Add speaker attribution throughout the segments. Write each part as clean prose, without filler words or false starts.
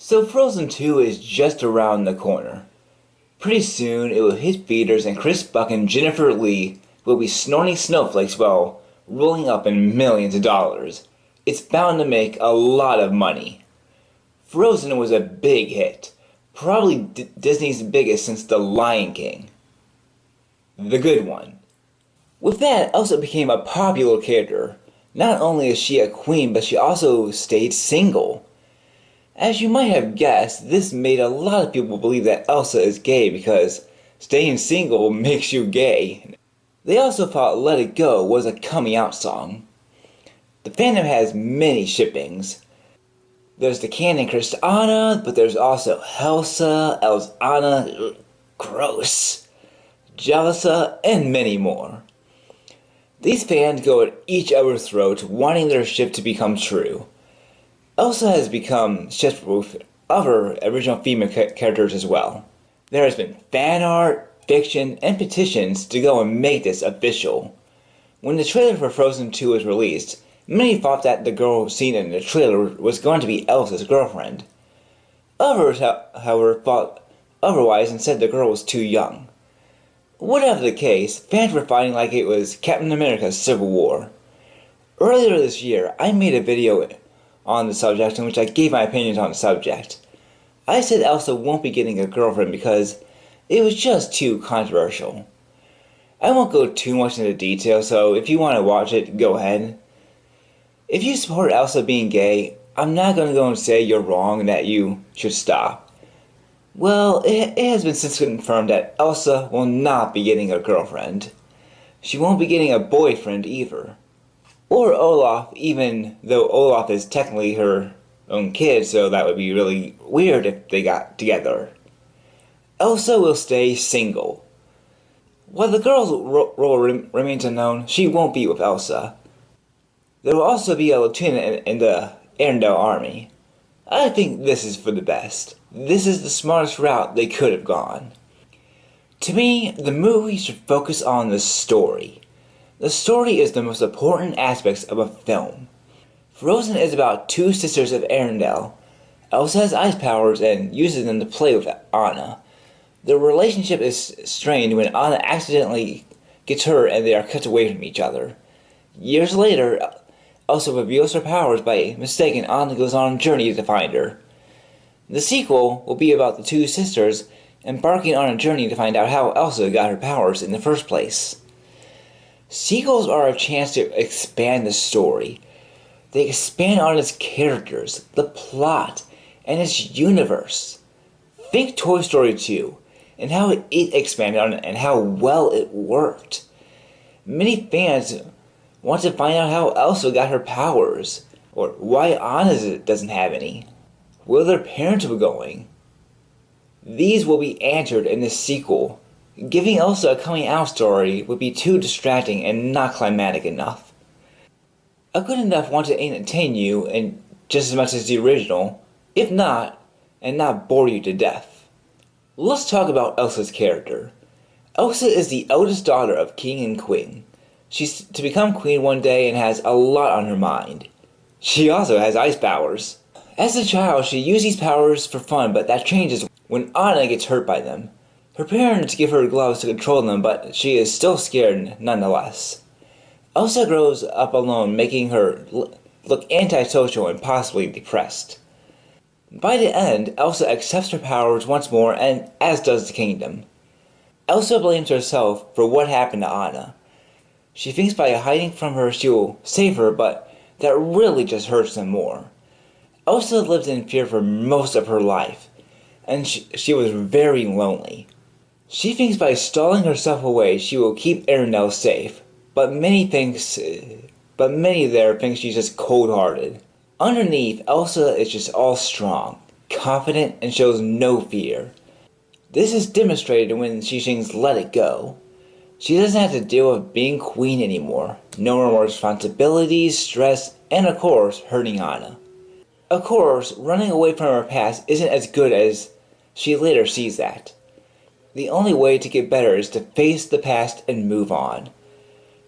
Speaker 1: So Frozen 2 is just around the corner. Pretty soon it will hit theaters and Chris Buck and Jennifer Lee will be snorting snowflakes while rolling up in millions of dollars. It's bound to make a lot of money. Frozen was a big hit, probably Disney's biggest since The Lion King. The good one. With that, Elsa became a popular character. Not only is she a queen, but she also stayed single. As you might have guessed, this made a lot of people believe that Elsa is gay because staying single makes you gay. They also thought Let It Go was a coming out song. The fandom has many shippings. There's the canon Christiana, but there's also Elsa, Elsa, gross, Jalissa, and many more. These fans go at each other's throat wanting their ship to become true. Elsa has become shipped with other original female characters as well. There has been fan art, fiction, and petitions to go and make this official. When the trailer for Frozen 2 was released, many thought that the girl seen in the trailer was going to be Elsa's girlfriend. Others, however, thought otherwise and said the girl was too young. Whatever the case, fans were fighting like it was Captain America's Civil War. Earlier this year, I made a video on the subject in which I gave my opinions on the subject. I said Elsa won't be getting a girlfriend because it was just too controversial. I won't go too much into detail, so if you want to watch it, go ahead. If you support Elsa being gay, I'm not going to go and say you're wrong and that you should stop. Well, it has been since confirmed that Elsa will not be getting a girlfriend. She won't be getting a boyfriend either. Or Olaf, even though Olaf is technically her own kid, so that would be really weird if they got together. Elsa will stay single. While the girl's role remains unknown, she won't be with Elsa. There will also be a lieutenant in the Arendelle army. I think this is for the best. This is the smartest route they could have gone. To me, the movie should focus on the story. The story is the most important aspect of a film. Frozen is about two sisters of Arendelle. Elsa has ice powers and uses them to play with Anna. Their relationship is strained when Anna accidentally gets hurt and they are cut away from each other. Years later, Elsa reveals her powers by mistake and Anna goes on a journey to find her. The sequel will be about the two sisters embarking on a journey to find out how Elsa got her powers in the first place. Sequels are a chance to expand the story. They expand on its characters, the plot, and its universe. Think Toy Story 2, and how it expanded on it and how well it worked. Many fans want to find out how Elsa got her powers, or why Anna doesn't have any, where their parents were going. These will be answered in the sequel. Giving Elsa a coming out story would be too distracting and not climatic enough. A good enough one to entertain you and just as much as the original, if not, and not bore you to death. Let's talk about Elsa's character. Elsa is the eldest daughter of King and Queen. She's to become queen one day and has a lot on her mind. She also has ice powers. As a child, she used these powers for fun, but that changes when Anna gets hurt by them. Her parents give her gloves to control them, but she is still scared nonetheless. Elsa grows up alone, making her look antisocial and possibly depressed. By the end, Elsa accepts her powers once more, and as does the kingdom. Elsa blames herself for what happened to Anna. She thinks by hiding from her she will save her, but that really just hurts them more. Elsa lived in fear for most of her life, and she was very lonely. She thinks by stalling herself away she will keep Arendelle safe, but many there think she's just cold-hearted. Underneath, Elsa is just all strong, confident, and shows no fear. This is demonstrated when she sings Let It Go. She doesn't have to deal with being queen anymore. No more responsibilities, stress, and of course, hurting Anna. Of course, running away from her past isn't as good as she later sees that. The only way to get better is to face the past and move on.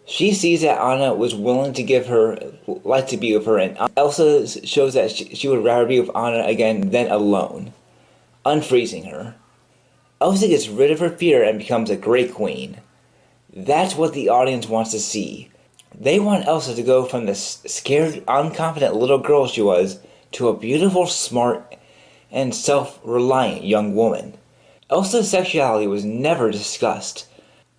Speaker 1: She sees that Anna was willing to give her life to be with her, and Elsa shows that she would rather be with Anna again than alone, unfreezing her. Elsa gets rid of her fear and becomes a great queen. That's what the audience wants to see. They want Elsa to go from the scared, unconfident little girl she was to a beautiful, smart, and self-reliant young woman. Elsa's sexuality was never discussed,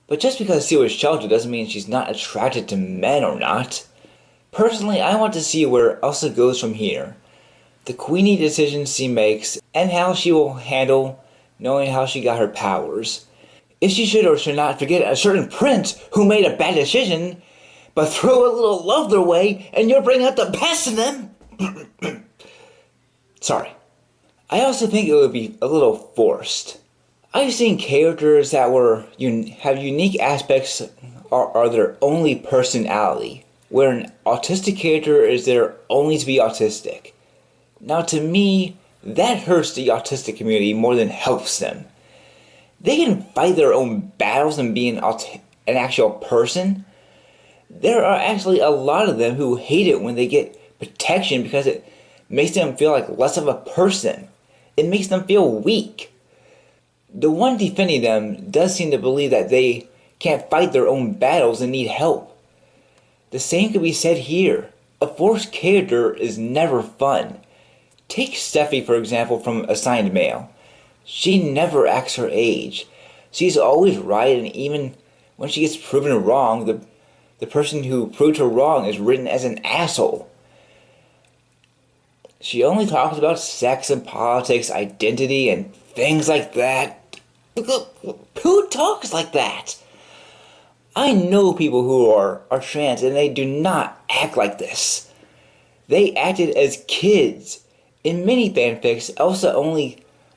Speaker 1: but just because she was sheltered doesn't mean she's not attracted to men or not. Personally, I want to see where Elsa goes from here, the queenie decisions she makes, and how she will handle knowing how she got her powers. If she should or should not forget a certain prince who made a bad decision, but throw a little love their way and you'll bring out the best in them. Sorry. I also think it would be a little forced. I've seen characters that have unique aspects are their only personality, where an autistic character is there only to be autistic. Now to me, that hurts the autistic community more than helps them. They can fight their own battles and be an actual person. There are actually a lot of them who hate it when they get protection because it makes them feel like less of a person. It makes them feel weak. The one defending them does seem to believe that they can't fight their own battles and need help. The same could be said here. A forced character is never fun. Take Steffi, for example, from Assigned Male. She never acts her age. She's always right, and even when she gets proven wrong, the person who proved her wrong is written as an asshole. She only talks about sex and politics, identity, and things like that. Who talks like that? I know people who are trans and they do not act like this. They acted as kids. In many fanfics, Elsa's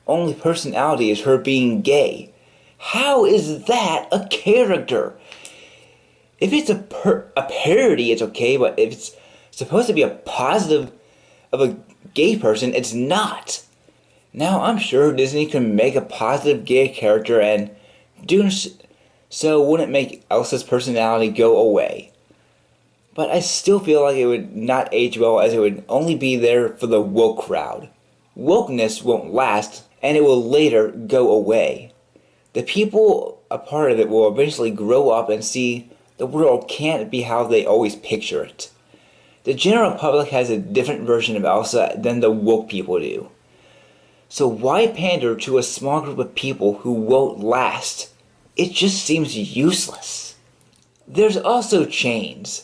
Speaker 1: only personality is her being gay. How is that a character? If it's a parody, it's okay, but if it's supposed to be a positive of a gay person, it's not. Now, I'm sure Disney can make a positive gay character, and doing so wouldn't make Elsa's personality go away. But I still feel like it would not age well, as it would only be there for the woke crowd. Wokeness won't last, and it will later go away. The people a part of it will eventually grow up and see the world can't be how they always picture it. The general public has a different version of Elsa than the woke people do. So why pander to a small group of people who won't last? It just seems useless. There's also change.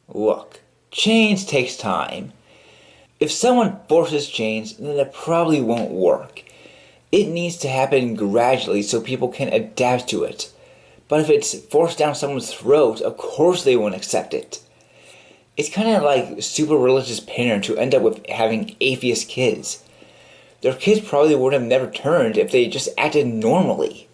Speaker 1: Look, change takes time. If someone forces change, then it probably won't work. It needs to happen gradually so people can adapt to it. But if it's forced down someone's throat, of course they won't accept it. It's kind of like super religious parents who end up with having atheist kids. Their kids probably would have never turned if they just acted normally.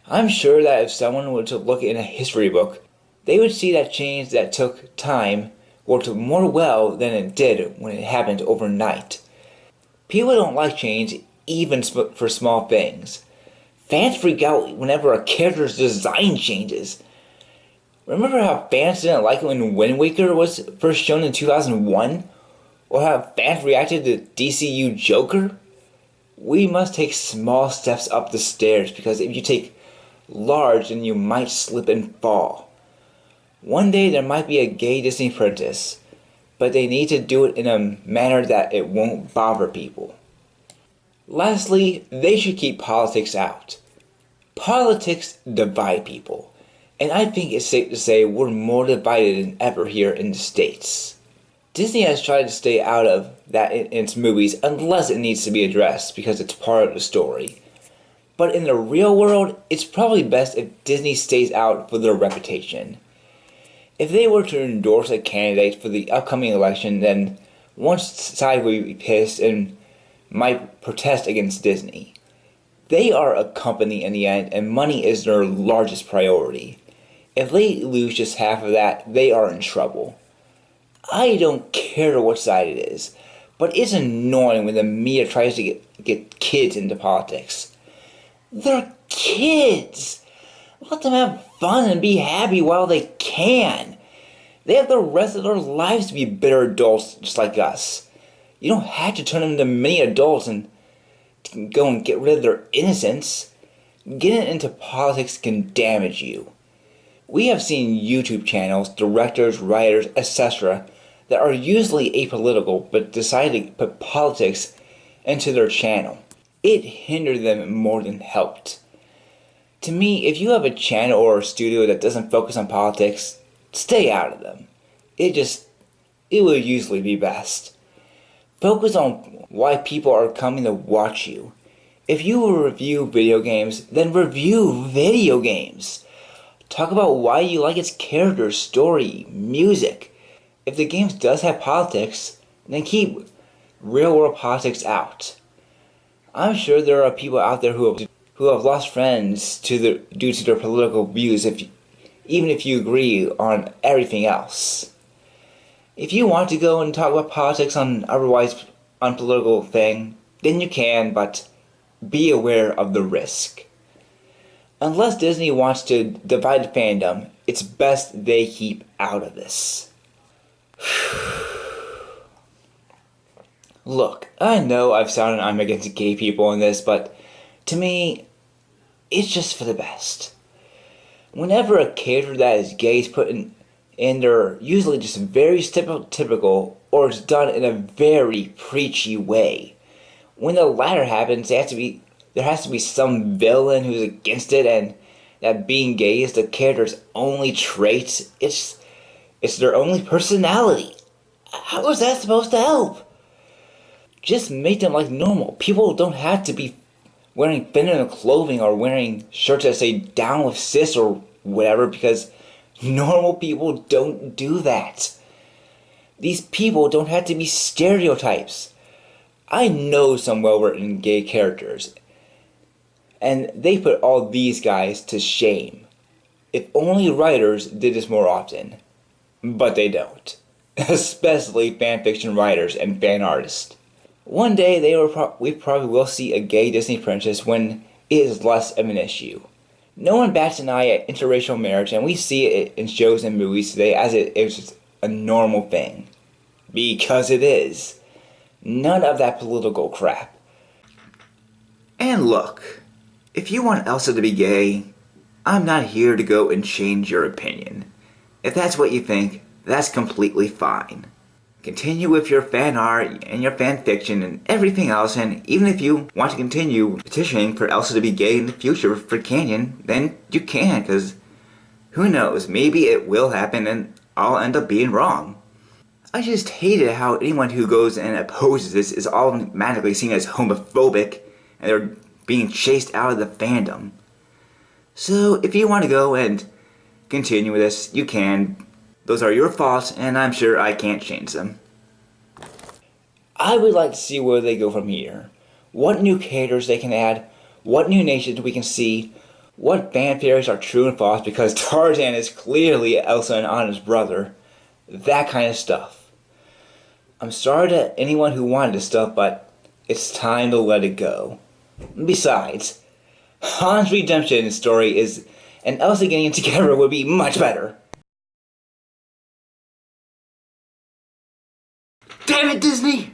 Speaker 1: I'm sure that if someone were to look in a history book, they would see that change that took time worked more well than it did when it happened overnight. People don't like change even for small things. Fans freak out whenever a character's design changes. Remember how fans didn't like it when Wind Waker was first shown in 2001? Or how fans reacted to DCU Joker? We must take small steps up the stairs, because if you take large, then you might slip and fall. One day there might be a gay Disney princess, but they need to do it in a manner that it won't bother people. Lastly, they should keep politics out. Politics divide people, and I think it's safe to say we're more divided than ever here in the States. Disney has tried to stay out of that in its movies unless it needs to be addressed because it's part of the story. But in the real world, it's probably best if Disney stays out for their reputation. If they were to endorse a candidate for the upcoming election, then one side would be pissed and might protest against Disney. They are a company in the end, and money is their largest priority. If they lose just half of that, they are in trouble. I don't care what side it is, but it's annoying when the media tries to get kids into politics. They're kids! Let them have fun and be happy while they can. They have the rest of their lives to be bitter adults just like us. You don't have to turn them into mini adults and go and get rid of their innocence. Getting into politics can damage you. We have seen YouTube channels, directors, writers, etc. that are usually apolitical but decide to put politics into their channel. It hindered them more than helped. To me, if you have a channel or a studio that doesn't focus on politics, stay out of them. It will usually be best. Focus on why people are coming to watch you. If you will review video games, then review video games. Talk about why you like its characters, story, music. If the game does have politics, then keep real world politics out. I'm sure there are people out there who have lost friends due to their political views, even if you agree on everything else. If you want to go and talk about politics on otherwise unpolitical thing, then you can, but be aware of the risk. Unless Disney wants to divide the fandom, it's best they keep out of this. Look, I know I've sounded I'm against gay people in this, but to me, it's just for the best. Whenever a character that is gay is put in, and they're usually just very typical, or it's done in a very preachy way. When the latter happens, there has to be some villain who's against it, and that being gay is the character's only trait. It's their only personality. How is that supposed to help? Just make them like normal. People don't have to be wearing feminine clothing or wearing shirts that say down with cis or whatever, because normal people don't do that. These people don't have to be stereotypes. I know some well-written gay characters, and they put all these guys to shame. If only writers did this more often. But they don't. Especially fanfiction writers and fan artists. One day we probably will see a gay Disney princess when it is less of an issue. No one bats an eye at interracial marriage, and we see it in shows and movies today as it is just a normal thing. Because it is. None of that political crap. And look, if you want Elsa to be gay, I'm not here to go and change your opinion. If that's what you think, that's completely fine. Continue with your fan art and your fan fiction and everything else, and even if you want to continue petitioning for Elsa to be gay in the future for Canyon, then you can, because who knows, maybe it will happen and I'll end up being wrong. I just hate it how anyone who goes and opposes this is automatically seen as homophobic and they're being chased out of the fandom. So if you want to go and continue with this, you can. Those are your thoughts, and I'm sure I can't change them. I would like to see where they go from here. What new characters they can add, what new nations we can see, what fan theories are true and false because Tarzan is clearly Elsa and Anna's brother. That kind of stuff. I'm sorry to anyone who wanted this stuff, but it's time to let it go. Besides, Han's redemption story is, and Elsa getting it together would be much better. Damn it, Disney!